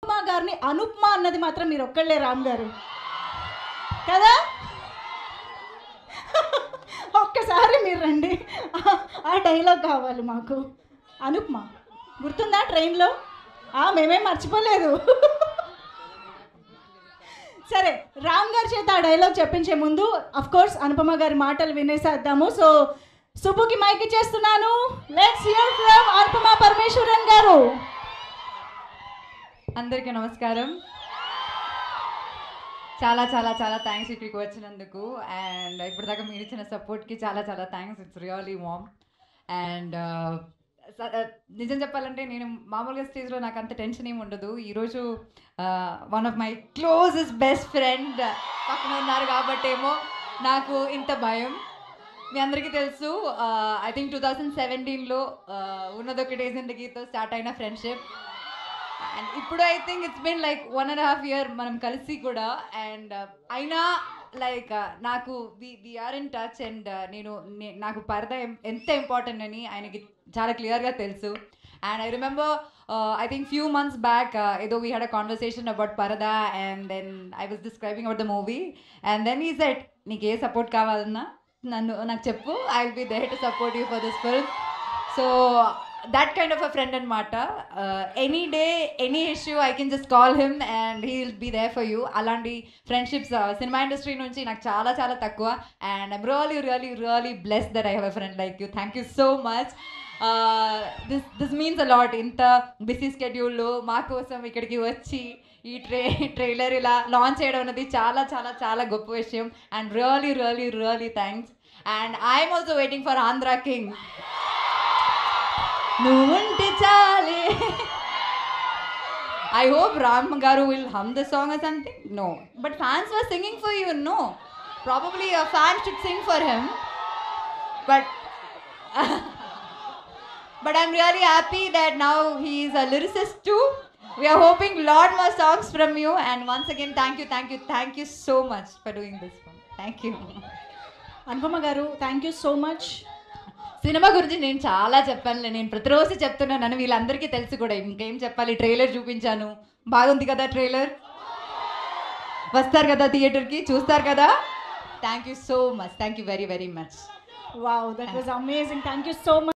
అనుపమ గారిని అనుప్మా అన్నది మాత్రం మీరు ఒక్కళ్ళే రామ్ గారు కదా. ఒక్కసారి మీరు రండి, ఆ డైలాగ్ కావాలి మాకు. అనుప్మా గుర్తుందా ట్రైన్లో? మేమేం మర్చిపోలేదు. సరే, రామ్ గారి చేత ఆ డైలాగ్ చెప్పించే ముందు అఫ్ కోర్స్ అనుపమ గారి మాటలు వినేసేద్దాము. సో సుబ్బుకి మైక్ ఇచ్చేస్తున్నాను. Let's hear from Anupama Parameswaran గారు. అందరికీ నమస్కారం. చాలా చాలా చాలా థ్యాంక్స్ ఇక్కడికి వచ్చినందుకు. అండ్ ఇప్పటిదాకా మీరు ఇచ్చిన సపోర్ట్కి చాలా చాలా thanks. It's really warm. And నిజం చెప్పాలంటే నేను మామూలుగా స్టేజ్లో నాకు అంత టెన్షన్ ఏమి ఉండదు. ఈరోజు one of my closest best friend పక్కన ఉన్నారు కాబట్టేమో నాకు ఇంత భయం. మీ అందరికీ తెలుసు, ఐ థింక్ 2017లో ఉన్నదొకటే జిందగీతో స్టార్ట్ అయిన ఫ్రెండ్షిప్. అండ్ ఇప్పుడు I think it's been like 1.5 year మనం కలిసి కూడా. అండ్ అయినా లైక్ నాకు వీఆర్ ఇన్ టచ్. అండ్ నాకు పరద ఎంత ఇంపార్టెంట్ అని ఆయనకి చాలా క్లియర్గా తెలుసు. And I remember I think few months back ఏదో we had a conversation about Paradha. And then I was describing about the movie. And then he said, నీకు ఏ సపోర్ట్ కావాలన్నా నాకు చెప్పు, I will be there to support you for this film. So that kind of a friend anamata. Any day, any issue, I can just call him and he'll be there for you. Alanti friendships cinema industry nunchi నాకు చాలా చాలా తక్కువ. And I'm really really really blessed that I have a friend like you. Thank you so much. This means a lot. ఇంత busy స్కెడ్యూల్లో మా కోసం ఇక్కడికి వచ్చి ఈ ట్రైలర్ ఇలా లాంచ్ చేయడం అనేది చాలా చాలా చాలా గొప్ప విషయం. And really really really thanks. And I'm also waiting for Andhra king. నువ్వుంటే చాలే. I hope Ram Garu will hum the song or something. No, but fans were singing for you. No, probably a fan should sing for him. But I'm really happy that now he is a lyricist too. We are hoping lot more songs from you. And once again, thank you so much for doing this one. Thank you. Anupama గారు, thank you so much. Cinema గురించి నేను చాలా చెప్పానులే, నేను ప్రతిరోజు చెప్తున్నాను, వీళ్ళందరికీ తెలుసు కూడా. ఇంకేం చెప్పాలి, ట్రైలర్ చూపించాను, బాగుంది కదా ట్రైలర్, వస్తారు కదా థియేటర్కి, చూస్తారు కదా. Thank you so much. Thank you very very much. Wow, that was amazing. Thank you so much.